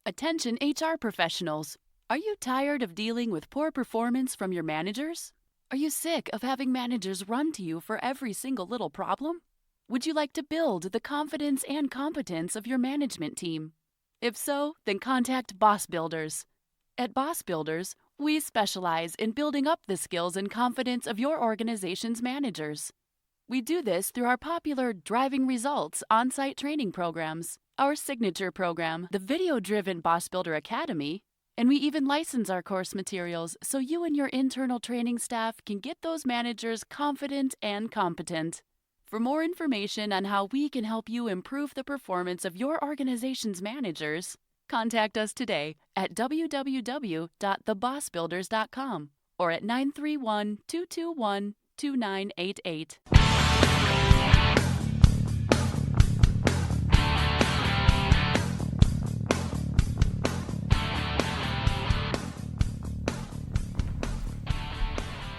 Attention HR professionals. Are you tired of dealing with poor performance from your managers? Are you sick of having managers run to you for every single little problem? Would you like to build the confidence and competence of your management team? If so, then contact Boss Builders. At Boss Builders, we specialize in building up the skills and confidence of your organization's managers. We do this through our popular Driving Results on-site training programs, our signature program, the video-driven Boss Builder Academy, and we even license our course materials so you and your internal training staff can get those managers confident and competent. For more information on how we can help you improve the performance of your organization's managers, contact us today at www.thebossbuilders.com or at 931-221-2988.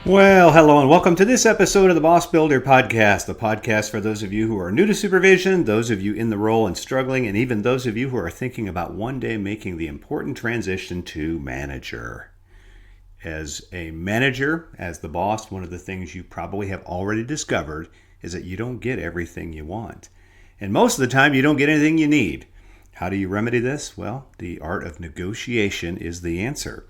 Well, hello and welcome to this episode of the Boss Builder Podcast, the podcast for those of you who are new to supervision, those of you in the role and struggling, and even those of you who are thinking about one day making the important transition to manager. As a manager, as the boss, one of the things you probably have already discovered is that you don't get everything you want. And most of the time, you don't get anything you need. How do you remedy this? Well, the art of negotiation is the answer.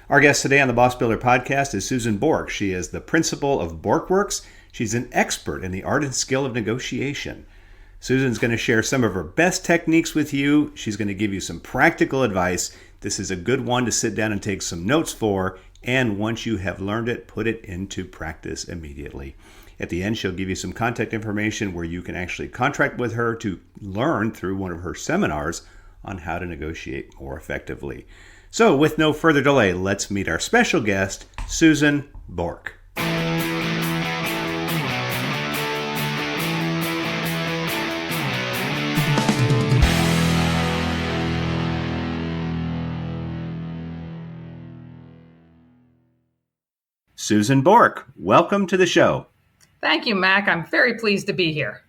Our guest today on the Boss Builder Podcast is Susan Borke. She is the principal of BorkeWorks. She's an expert in the art and skill of negotiation. Susan's going to share some of her best techniques with you. She's going to give you some practical advice. This is a good one to sit down and take some notes for. And once you have learned it, put it into practice immediately. At the end, she'll give you some contact information where you can actually contract with her to learn through one of her seminars on how to negotiate more effectively. So with no further delay, let's meet our special guest, Susan Borke. Susan Borke, welcome to the show. Thank you, Mac. I'm very pleased to be here.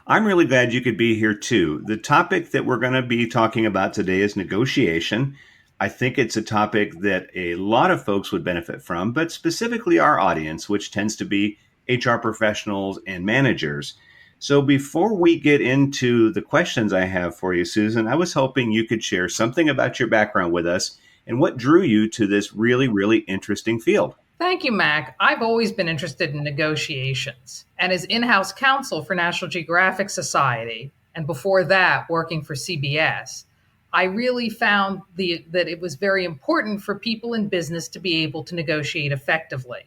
I'm really glad you could be here too. The topic that we're going to be talking about today is negotiation. I think it's a topic that a lot of folks would benefit from, but specifically our audience, which tends to be HR professionals and managers. So before we get into the questions I have for you, Susan, I was hoping you could share something about your background with us and what drew you to this really, really interesting field. Thank you, Mac. I've always been interested in negotiations, and as in-house counsel for National Geographic Society, and before that, working for CBS, I really found that it was very important for people in business to be able to negotiate effectively.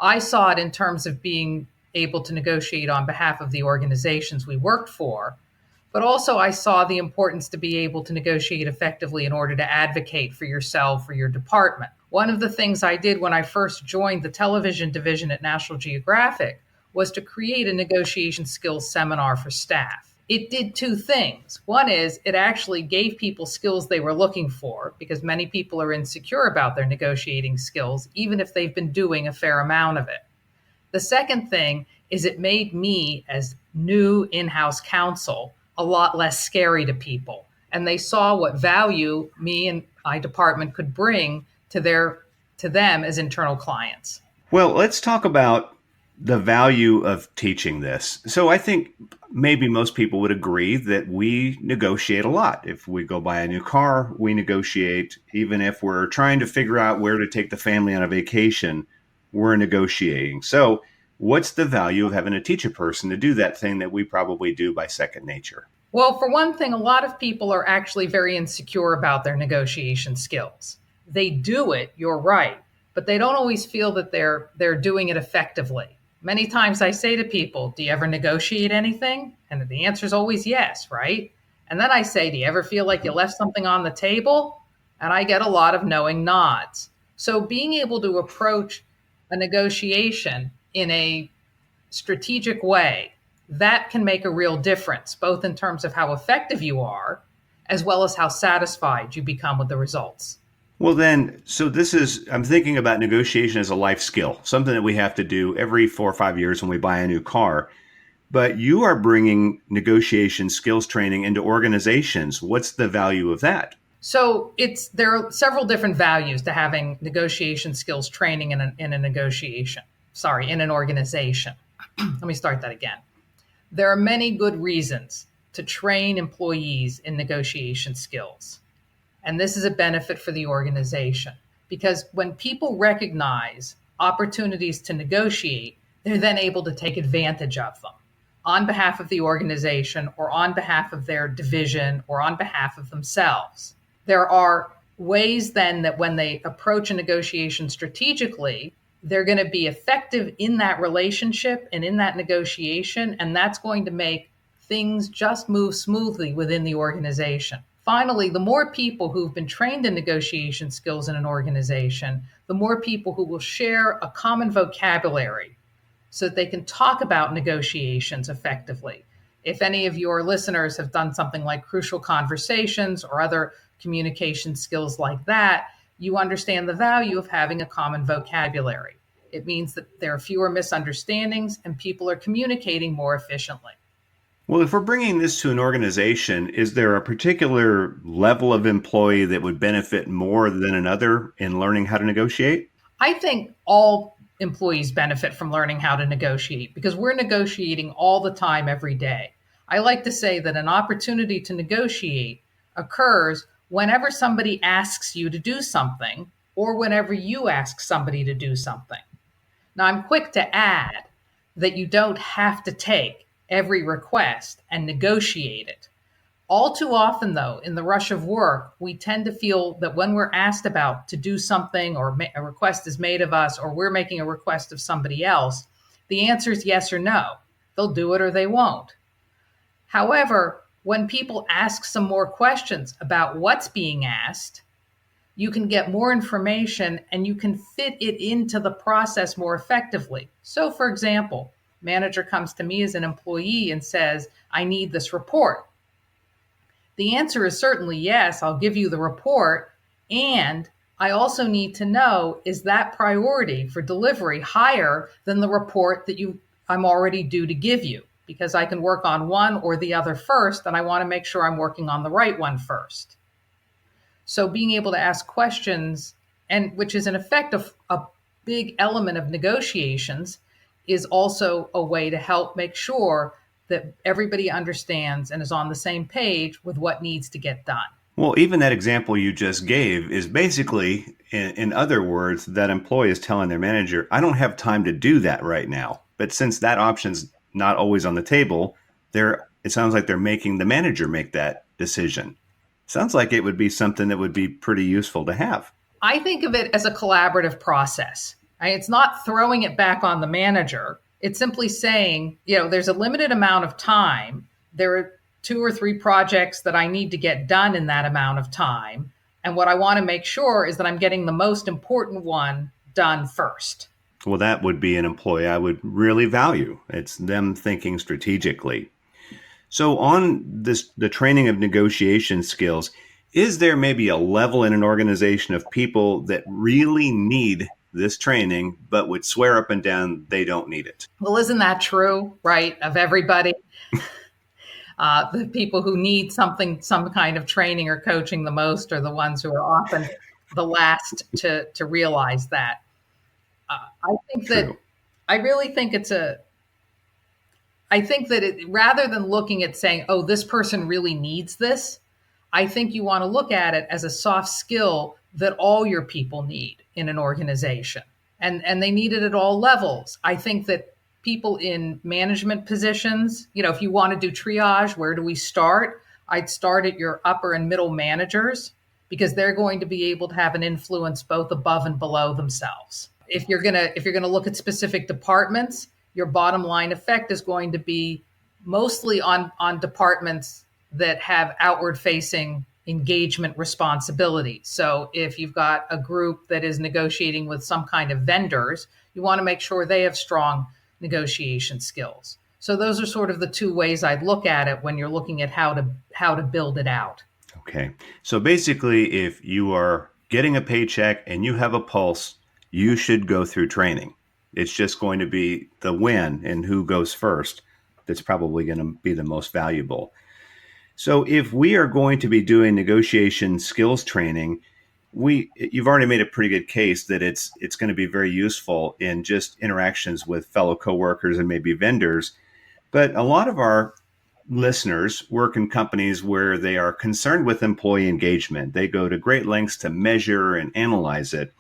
I saw it in terms of being able to negotiate on behalf of the organizations we worked for, but also I saw the importance to be able to negotiate effectively in order to advocate for yourself or your department. One of the things I did when I first joined the television division at National Geographic was to create a negotiation skills seminar for staff. It did two things. One is it actually gave people skills they were looking for, because many people are insecure about their negotiating skills, even if they've been doing a fair amount of it. The second thing is it made me, as new in-house counsel, a lot less scary to people. And they saw what value me and my department could bring to them as internal clients. Well, let's talk about the value of teaching this. So I think maybe most people would agree that we negotiate a lot. If we go buy a new car, we negotiate. Even if we're trying to figure out where to take the family on a vacation, we're negotiating. So what's the value of having to teach a person to do that thing that we probably do by second nature? Well, for one thing, a lot of people are actually very insecure about their negotiation skills. They do it, you're right, but they don't always feel that they're doing it effectively. Many times I say to people, do you ever negotiate anything? And the answer is always yes, right? And then I say, do you ever feel like you left something on the table? And I get a lot of knowing nods. So being able to approach a negotiation in a strategic way, that can make a real difference, both in terms of how effective you are, as well as how satisfied you become with the results. Well, then, so I'm thinking about negotiation as a life skill, something that we have to do every 4 or 5 years when we buy a new car. But you are bringing negotiation skills training into organizations. What's the value of that? So there are several different values to having negotiation skills training in a negotiation. Sorry, in an organization. Let me start that again. There are many good reasons to train employees in negotiation skills. And this is a benefit for the organization because when people recognize opportunities to negotiate, they're then able to take advantage of them on behalf of the organization or on behalf of their division or on behalf of themselves. There are ways then that when they approach a negotiation strategically, they're going to be effective in that relationship and in that negotiation, and that's going to make things just move smoothly within the organization. Finally, the more people who've been trained in negotiation skills in an organization, the more people who will share a common vocabulary so that they can talk about negotiations effectively. If any of your listeners have done something like crucial conversations or other communication skills like that, you understand the value of having a common vocabulary. It means that there are fewer misunderstandings and people are communicating more efficiently. Well, if we're bringing this to an organization, is there a particular level of employee that would benefit more than another in learning how to negotiate? I think all employees benefit from learning how to negotiate because we're negotiating all the time, every day. I like to say that an opportunity to negotiate occurs whenever somebody asks you to do something or whenever you ask somebody to do something. Now, I'm quick to add that you don't have to take every request and negotiate it. All too often, though, in the rush of work, we tend to feel that when we're asked about to do something or a request is made of us or we're making a request of somebody else, the answer is yes or no. They'll do it or they won't. However, when people ask some more questions about what's being asked, you can get more information and you can fit it into the process more effectively. So, for example, manager comes to me as an employee and says, I need this report. The answer is certainly yes, I'll give you the report. And I also need to know, is that priority for delivery higher than the report that I'm already due to give you? Because I can work on one or the other first, and I want to make sure I'm working on the right one first. So being able to ask questions, and which is in effect a big element of negotiations, is also a way to help make sure that everybody understands and is on the same page with what needs to get done. Well, even that example you just gave is basically, in other words, that employee is telling their manager, I don't have time to do that right now. But since that option's not always on the table, it sounds like they're making the manager make that decision. Sounds like it would be something that would be pretty useful to have. I think of it as a collaborative process. It's not throwing it back on the manager. It's simply saying, there's a limited amount of time. There are 2 or 3 projects that I need to get done in that amount of time. And what I want to make sure is that I'm getting the most important one done first. Well, that would be an employee I would really value. It's them thinking strategically. So on the training of negotiation skills, is there maybe a level in an organization of people that really need this training, but would swear up and down they don't need it? Well, isn't that true, right, of everybody? The people who need some kind of training or coaching the most are the ones who are often the last to realize that. I think that True. I think that rather than looking at saying, oh, this person really needs this, I think you want to look at it as a soft skill that all your people need in an organization. And they need it at all levels. I think that people in management positions, if you want to do triage, where do we start? I'd start at your upper and middle managers because they're going to be able to have an influence both above and below themselves. If you're gonna look at specific departments, your bottom line effect is going to be mostly on departments that have outward facing engagement responsibility. So if you've got a group that is negotiating with some kind of vendors, you want to make sure they have strong negotiation skills. So those are sort of the 2 ways I'd look at it when you're looking at how to build it out. Okay. So basically, if you are getting a paycheck and you have a pulse, you should go through training. It's just going to be the win and who goes first that's probably going to be the most valuable. So if we are going to be doing negotiation skills training, you've already made a pretty good case that it's going to be very useful in just interactions with fellow coworkers and maybe vendors. But a lot of our listeners work in companies where they are concerned with employee engagement. They go to great lengths to measure and analyze it.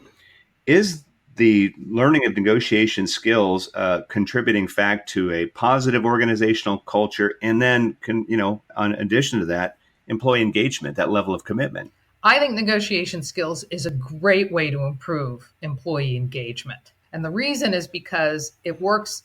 Is the learning of negotiation skills a contributing fact to a positive organizational culture? And then, in addition to that, employee engagement, that level of commitment? I think negotiation skills is a great way to improve employee engagement. And the reason is because it works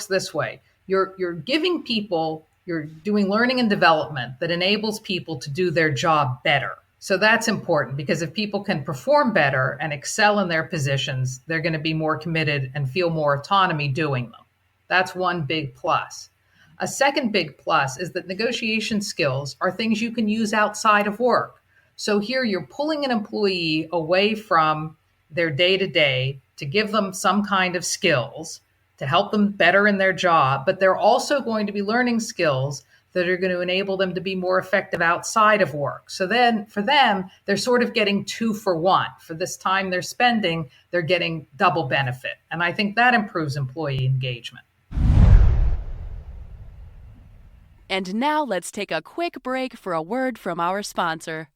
this way. You're giving people, you're doing learning and development that enables people to do their job better. So that's important because if people can perform better and excel in their positions, they're going to be more committed and feel more autonomy doing them. That's one big plus. A second big plus is that negotiation skills are things you can use outside of work. So here you're pulling an employee away from their day-to-day to give them some kind of skills to help them better in their job, but they're also going to be learning skills that are going to enable them to be more effective outside of work. So then for them, they're sort of getting 2 for 1. For this time they're spending, they're getting double benefit. And I think that improves employee engagement. And now let's take a quick break for a word from our sponsor.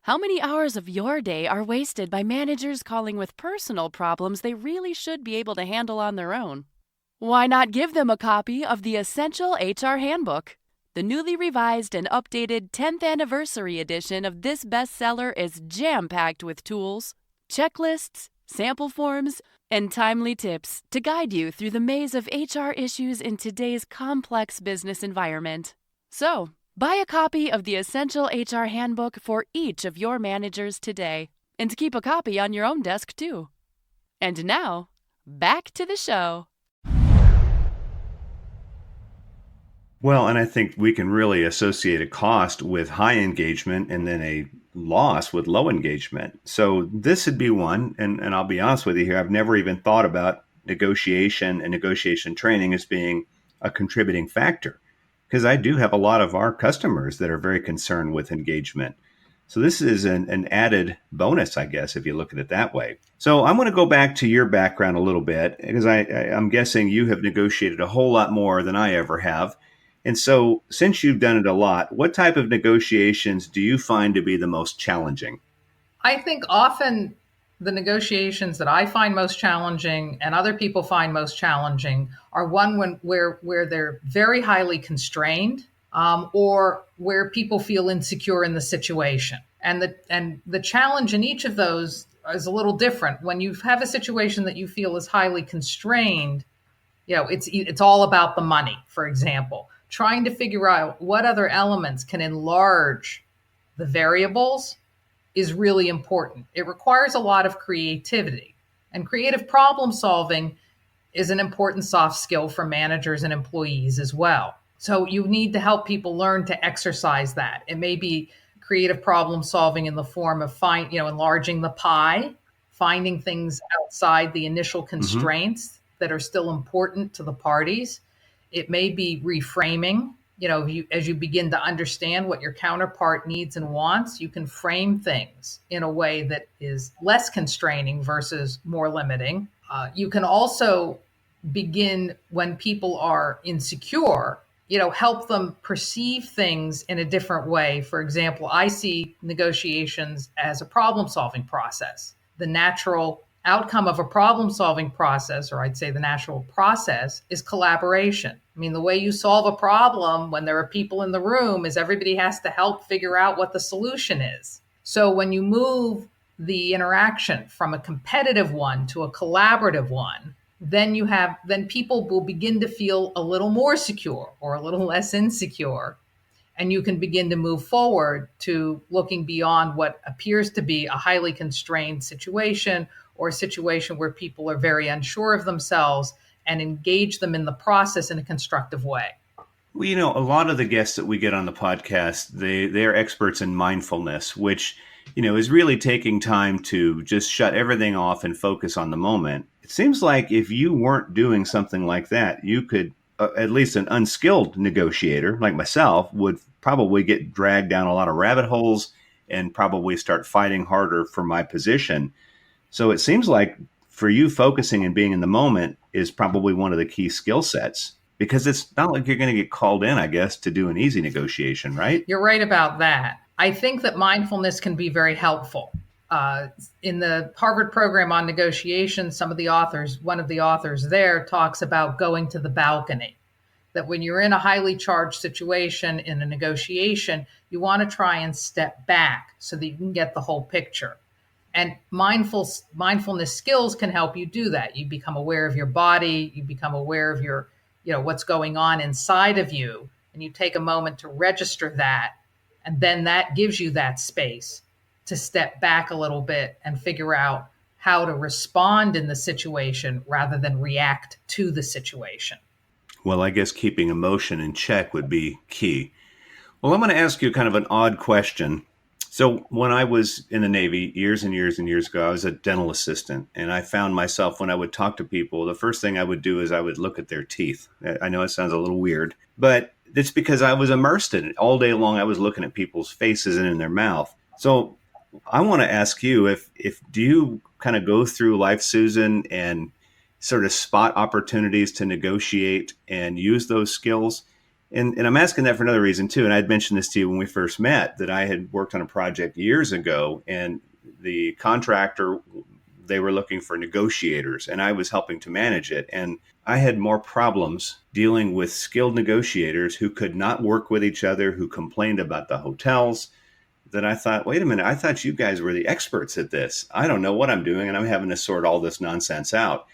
How many hours of your day are wasted by managers calling with personal problems they really should be able to handle on their own? Why not give them a copy of the Essential HR Handbook? The newly revised and updated 10th anniversary edition of this bestseller is jam-packed with tools, checklists, sample forms, and timely tips to guide you through the maze of HR issues in today's complex business environment. So, buy a copy of the Essential HR Handbook for each of your managers today, and keep a copy on your own desk too. And now, back to the show. Well, and I think we can really associate a cost with high engagement and then a loss with low engagement. So this would be one, and I'll be honest with you here, I've never even thought about negotiation and negotiation training as being a contributing factor, because I do have a lot of our customers that are very concerned with engagement. So this is an added bonus, I guess, if you look at it that way. So I'm going to go back to your background a little bit, because I'm guessing you have negotiated a whole lot more than I ever have. And so since you've done it a lot, what type of negotiations do you find to be the most challenging? I think often the negotiations that I find most challenging and other people find most challenging are where they're very highly constrained, or where people feel insecure in the situation. And the challenge in each of those is a little different. When you have a situation that you feel is highly constrained, it's all about the money, for example. Trying to figure out what other elements can enlarge the variables is really important. It requires a lot of creativity, and creative problem solving is an important soft skill for managers and employees as well. So you need to help people learn to exercise that. It may be creative problem solving in the form of enlarging the pie, finding things outside the initial constraints that are still important to the parties. It may be reframing. As you begin to understand what your counterpart needs and wants, you can frame things in a way that is less constraining versus more limiting. You can also begin, when people are insecure, help them perceive things in a different way. For example, I see negotiations as a problem-solving process. The natural outcome of a problem-solving process, or I'd say the natural process, is collaboration. I mean, the way you solve a problem when there are people in the room is everybody has to help figure out what the solution is. So when you move the interaction from a competitive one to a collaborative one, then people will begin to feel a little more secure or a little less insecure. And you can begin to move forward to looking beyond what appears to be a highly constrained situation, or a situation where people are very unsure of themselves, and engage them in the process in a constructive way. Well, a lot of the guests that we get on the podcast, they're experts in mindfulness, which, is really taking time to just shut everything off and focus on the moment. It seems like if you weren't doing something like that, you could, at least an unskilled negotiator like myself, would probably get dragged down a lot of rabbit holes and probably start fighting harder for my position. So it seems like for you, focusing and being in the moment is probably one of the key skill sets, because it's not like you're going to get called in, I guess, to do an easy negotiation, right? You're right about that. I think that mindfulness can be very helpful. In the Harvard program on negotiation, one of the authors there talks about going to the balcony. That when you're in a highly charged situation in a negotiation, you want to try and step back so that you can get the whole picture. And mindfulness skills can help you do that. You become aware of your body, you become aware of your, what's going on inside of you, and you take a moment to register that. And then that gives you that space to step back a little bit and figure out how to respond in the situation rather than react to the situation. Well, I guess keeping emotion in check would be key. Well, I'm going to ask you kind of an odd question. So when I was in the Navy years and years and years ago, I was a dental assistant, and I found myself when I would talk to people, the first thing I would do is I would look at their teeth. I know it sounds a little weird, but it's because I was immersed in it. All day long, I was looking at people's faces and in their mouth. So I want to ask you, if do you kind of go through life, Susan, and sort of spot opportunities to negotiate and use those skills? And I'm asking that for another reason too. And I'd mentioned this to you when we first met, that I had worked on a project years ago, and the contractor, they were looking for negotiators, and I was helping to manage it. And I had more problems dealing with skilled negotiators who could not work with each other, who complained about the hotels, that I thought, wait a minute, I thought you guys were the experts at this. I don't know what I'm doing, and I'm having to sort all this nonsense out.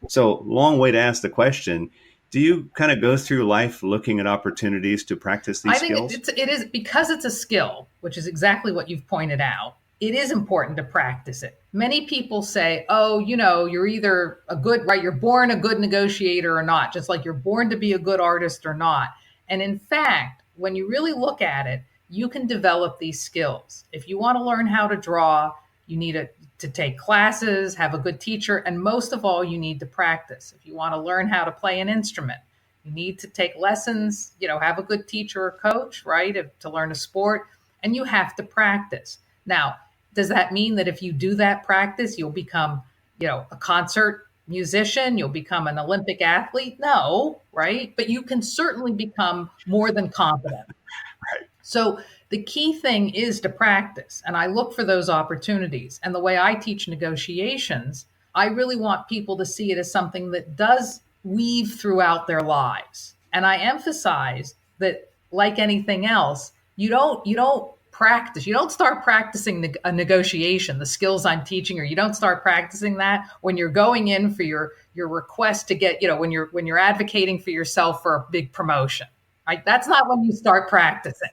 So long way to ask the question. Do you kind of go through life looking at opportunities to practice these skills? I think it is because it's a skill, which is exactly what you've pointed out. It is important to practice it. Many people say, oh, you're either you're born a good negotiator or not, just like you're born to be a good artist or not. And in fact, when you really look at it, you can develop these skills. If you want to learn how to draw, you need to take classes, have a good teacher, and most of all, you need to practice. If you want to learn how to play an instrument, you need to take lessons, have a good teacher or coach, right, to learn a sport, and you have to practice. Now, does that mean that if you do that practice, you'll become, a concert musician, you'll become an Olympic athlete? No, right? But you can certainly become more than competent. Right. So the key thing is to practice. And I look for those opportunities. And the way I teach negotiations, I really want people to see it as something that does weave throughout their lives. And I emphasize that, like anything else, you don't practice. You don't start practicing a negotiation, the skills I'm teaching, or you don't start practicing that when you're going in for your request to get, when you're advocating for yourself for a big promotion. Right? That's not when you start practicing.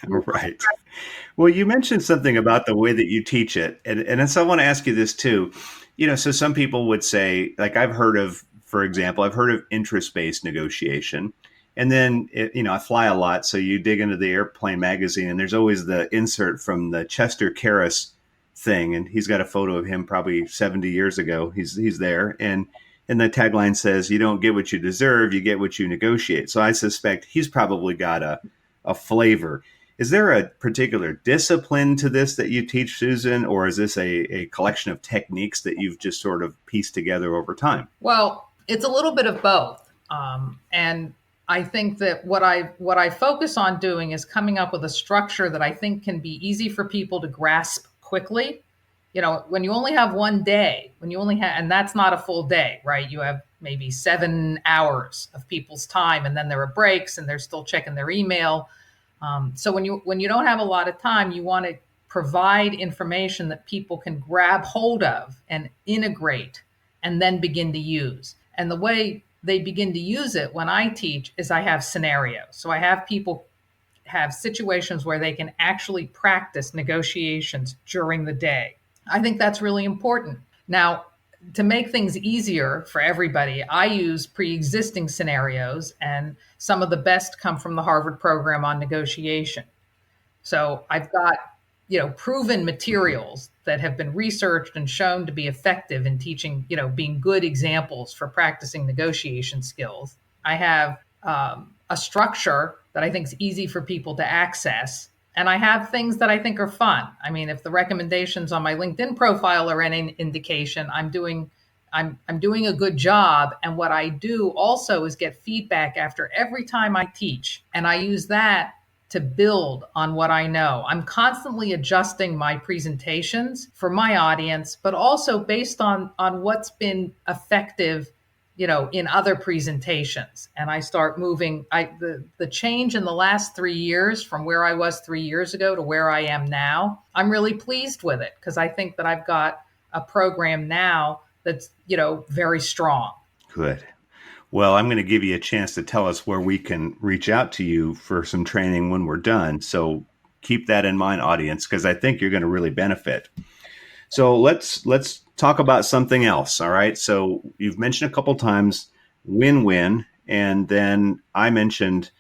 Right. Well, you mentioned something about the way that you teach it. And so I want to ask you this too. So some people would say, like for example, I've heard of interest-based negotiation. And then, I fly a lot. So you dig into the airplane magazine, and there's always the insert from the Chester Karras thing. And he's got a photo of him probably 70 years ago. He's there. And the tagline says, you don't get what you deserve, you get what you negotiate. So I suspect he's probably got a flavor. Is there a particular discipline to this that you teach, Susan, or is this a collection of techniques that you've just sort of pieced together over time? Well, it's a little bit of both. And I think that what I focus on doing is coming up with a structure that I think can be easy for people to grasp quickly. When you only have one day, and that's not a full day, right? You have maybe 7 hours of people's time, and then there are breaks, and they're still checking their email. So when you don't have a lot of time, you want to provide information that people can grab hold of and integrate and then begin to use. And the way they begin to use it when I teach is I have scenarios. So I have people have situations where they can actually practice negotiations during the day. I think that's really important. Now, to make things easier for everybody, I use pre-existing scenarios, and some of the best come from the Harvard program on negotiation. So I've got, proven materials that have been researched and shown to be effective in teaching, being good examples for practicing negotiation skills. I have a structure that I think is easy for people to access. And I have things that I think are fun. I mean, if the recommendations on my LinkedIn profile are any indication, I'm doing a good job. And what I do also is get feedback after every time I teach. And I use that to build on what I know. I'm constantly adjusting my presentations for my audience, but also based on what's been effective, in other presentations. And I start moving. The change in the last 3 years from where I was 3 years ago to where I am now, I'm really pleased with it because I think that I've got a program now that's, very strong. Good. Well, I'm going to give you a chance to tell us where we can reach out to you for some training when we're done. So keep that in mind, audience, because I think you're going to really benefit. So let's talk about something else. All right. So you've mentioned a couple times win-win, and then I mentioned,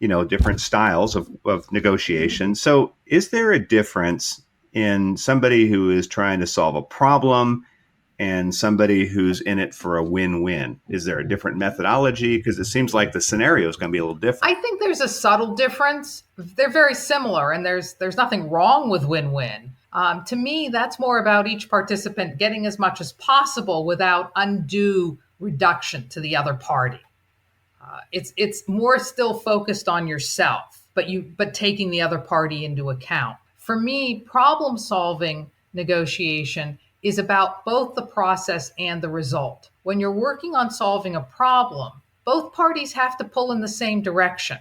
different styles of negotiation. So is there a difference in somebody who is trying to solve a problem and somebody who's in it for a win-win? Is there a different methodology? Because it seems like the scenario is going to be a little different. I think there's a subtle difference. They're very similar, and there's nothing wrong with win-win. To me, that's more about each participant getting as much as possible without undue reduction to the other party. It's more still focused on yourself, but taking the other party into account. For me, problem-solving negotiation is about both the process and the result. When you're working on solving a problem, both parties have to pull in the same direction.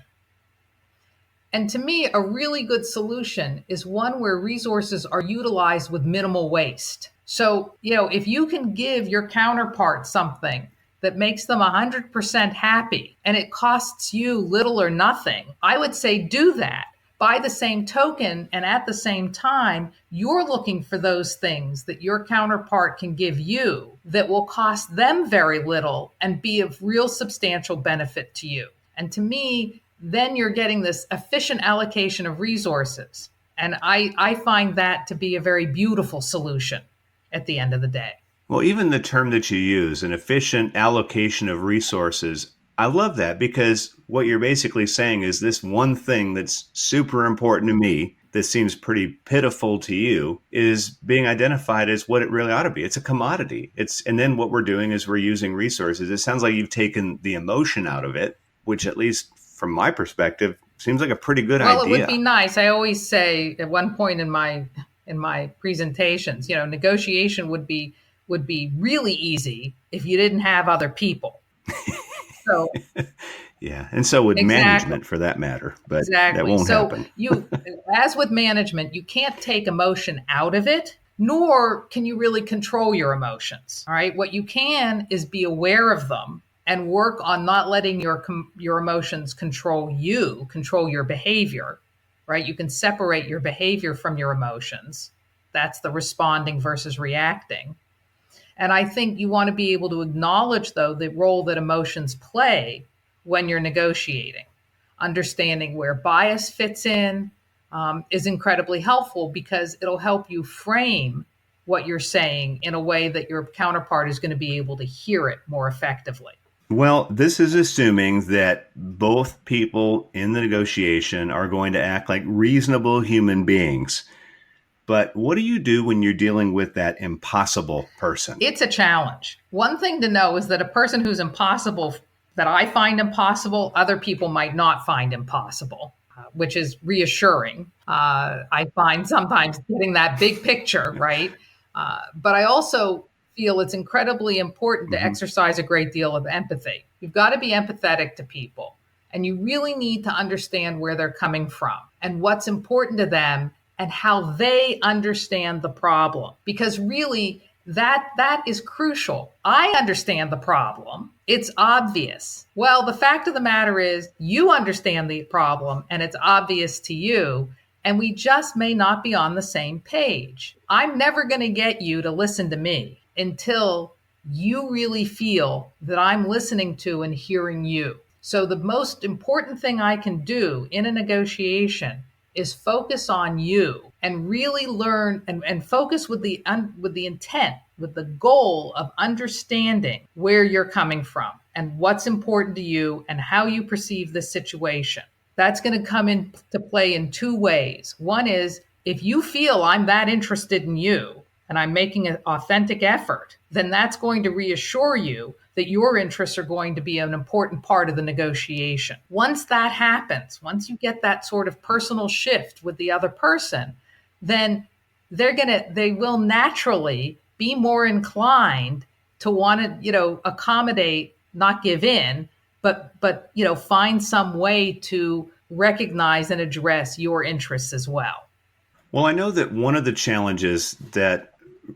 And to me, a really good solution is one where resources are utilized with minimal waste. So, if you can give your counterpart something that makes them 100% happy and it costs you little or nothing, I would say do that. By the same token, and at the same time, you're looking for those things that your counterpart can give you that will cost them very little and be of real substantial benefit to you. And to me, then you're getting this efficient allocation of resources. And I find that to be a very beautiful solution at the end of the day. Well, even the term that you use, an efficient allocation of resources, I love that, because what you're basically saying is this one thing that's super important to me that seems pretty pitiful to you is being identified as what it really ought to be. It's a commodity. And then what we're doing is we're using resources. It sounds like you've taken the emotion out of it, which at least from my perspective seems like a pretty good idea. Well, it would be nice. I always say at one point in my presentations, negotiation would be really easy if you didn't have other people. So, yeah, and so would management, for that matter, but that won't happen. As with management, you can't take emotion out of it, nor can you really control your emotions. All right, what you can is be aware of them and work on not letting your emotions control your behavior. Right, you can separate your behavior from your emotions. That's the responding versus reacting. And I think you want to be able to acknowledge, though, the role that emotions play when you're negotiating. Understanding where bias fits in is incredibly helpful because it'll help you frame what you're saying in a way that your counterpart is going to be able to hear it more effectively. Well, this is assuming that both people in the negotiation are going to act like reasonable human beings. But what do you do when you're dealing with that impossible person? It's a challenge. One thing to know is that a person who's impossible, that I find impossible, other people might not find impossible, which is reassuring. I find sometimes getting that big picture, right? But I also feel it's incredibly important to exercise a great deal of empathy. You've got to be empathetic to people, and you really need to understand where they're coming from and what's important to them and how they understand the problem. Because really, that is crucial. I understand the problem. It's obvious. Well, the fact of the matter is you understand the problem and it's obvious to you, and we just may not be on the same page. I'm never going to get you to listen to me until you really feel that I'm listening to and hearing you. So the most important thing I can do in a negotiation is focus on you and really learn and focus with the intent, with the goal of understanding where you're coming from and what's important to you and how you perceive the situation. That's going to come into play in two ways. One is if you feel I'm that interested in you and I'm making an authentic effort, then that's going to reassure you that your interests are going to be an important part of the negotiation. Once that happens, once you get that sort of personal shift with the other person, then they will naturally be more inclined to want to, accommodate, not give in, but find some way to recognize and address your interests as well. Well, I know that one of the challenges that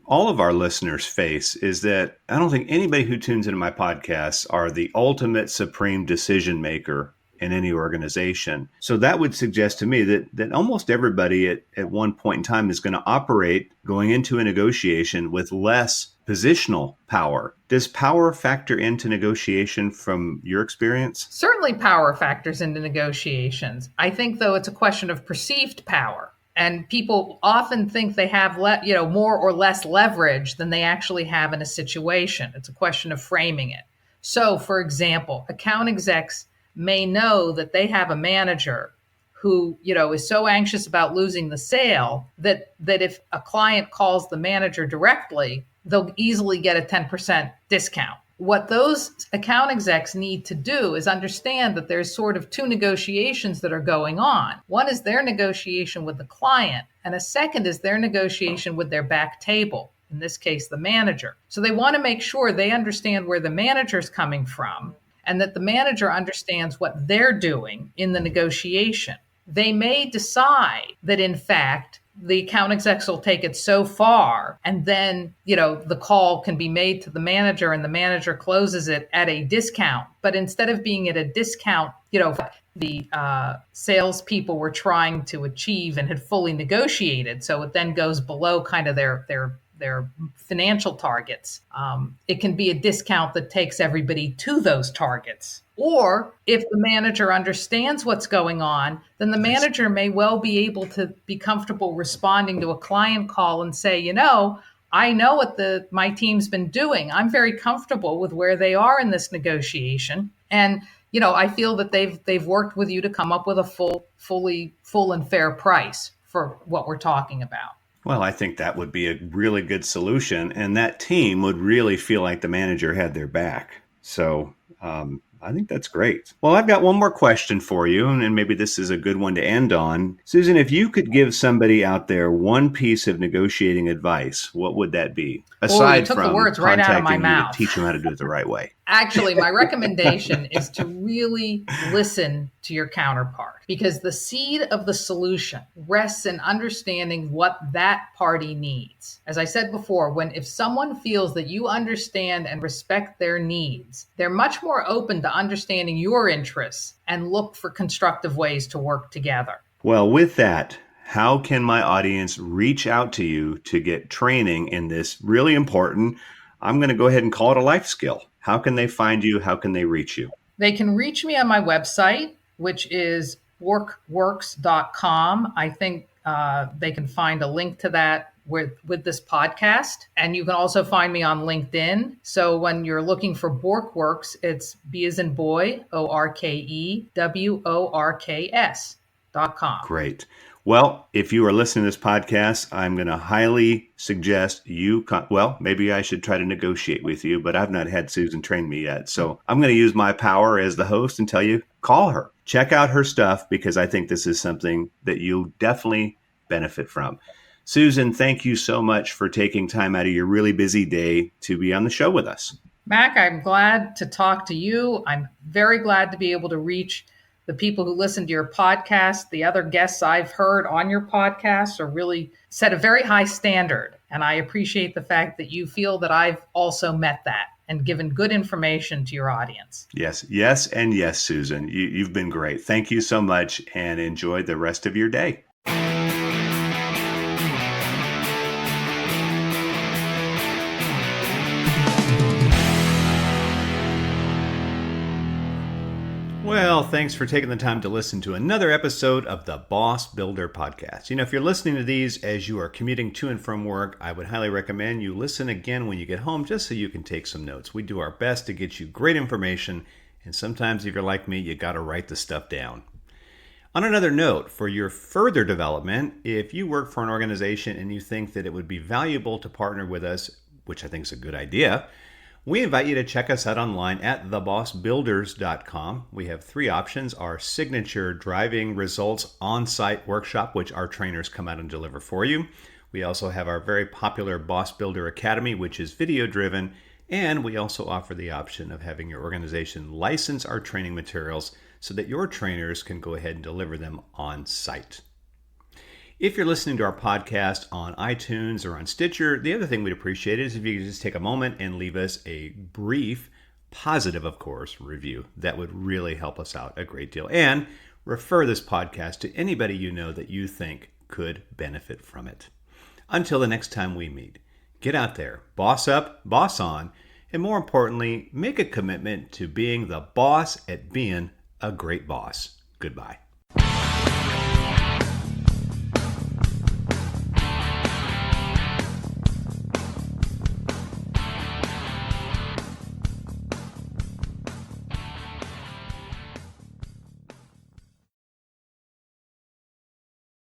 all of our listeners face is that I don't think anybody who tunes into my podcasts are the ultimate supreme decision maker in any organization. So that would suggest to me that almost everybody at one point in time is going to operate going into a negotiation with less positional power. Does power factor into negotiation from your experience? Certainly power factors into negotiations. I think, though, it's a question of perceived power. And people often think they have more or less leverage than they actually have in a situation. It's a question of framing it. So, for example, account execs may know that they have a manager who, is so anxious about losing the sale that if a client calls the manager directly, they'll easily get a 10% discount. What those account execs need to do is understand that there's sort of two negotiations that are going on. One is their negotiation with the client, and a second is their negotiation with their back table, in this case, the manager. So they want to make sure they understand where the manager's coming from and that the manager understands what they're doing in the negotiation. They may decide that, in fact, the account execs will take it so far, and then, the call can be made to the manager and the manager closes it at a discount. But instead of being at a discount, the salespeople were trying to achieve and had fully negotiated, so it then goes below kind of their financial targets. It can be a discount that takes everybody to those targets. Or if the manager understands what's going on, then the manager may well be able to be comfortable responding to a client call and say, I know what my team's been doing. I'm very comfortable with where they are in this negotiation. And, I feel that they've worked with you to come up with a full and fair price for what we're talking about. Well, I think that would be a really good solution, and that team would really feel like the manager had their back. So I think that's great. Well, I've got one more question for you, and maybe this is a good one to end on. Susan, if you could give somebody out there one piece of negotiating advice, what would that be? Aside from the words right out of my mouth. To teach them how to do it the right way. Actually, my recommendation is to really listen to your counterpart, because the seed of the solution rests in understanding what that party needs. As I said before, if someone feels that you understand and respect their needs, they're much more open to understanding your interests and look for constructive ways to work together. Well, with that, how can my audience reach out to you to get training in this really important, I'm going to go ahead and call it a life skill? How can they find you? How can they reach you? They can reach me on my website, which is workworks.com. I think they can find a link to that with this podcast. And you can also find me on LinkedIn. So when you're looking for BorkeWorks, it's B as in boy, ORKEWORKS.com. Great. Well, if you are listening to this podcast, I'm going to highly suggest maybe I should try to negotiate with you, but I've not had Susan train me yet. So I'm going to use my power as the host and tell you, call her. Check out her stuff, because I think this is something that you'll definitely benefit from. Susan, thank you so much for taking time out of your really busy day to be on the show with us. Mac, I'm glad to talk to you. I'm very glad to be able to reach the people who listen to your podcast. The other guests I've heard on your podcast are really set a very high standard. And I appreciate the fact that you feel that I've also met that and given good information to your audience. Yes, and yes, Susan. You've been great. Thank you so much, and enjoy the rest of your day. Well, thanks for taking the time to listen to another episode of the Boss Builder Podcast. If you're listening to these as you are commuting to and from work, I would highly recommend you listen again when you get home just so you can take some notes. We do our best to get you great information, and sometimes if you're like me, you got to write the stuff down. On another note, for your further development, if you work for an organization and you think that it would be valuable to partner with us, which I think is a good idea, we invite you to check us out online at thebossbuilders.com. We have 3 options: our signature driving results on-site workshop, which our trainers come out and deliver for you. We also have our very popular Boss Builder Academy, which is video-driven. And we also offer the option of having your organization license our training materials so that your trainers can go ahead and deliver them on-site. If you're listening to our podcast on iTunes or on Stitcher, the other thing we'd appreciate is if you could just take a moment and leave us a brief, positive, of course, review. That would really help us out a great deal. And refer this podcast to anybody you know that you think could benefit from it. Until the next time we meet, get out there, boss up, boss on, and more importantly, make a commitment to being the boss at being a great boss. Goodbye.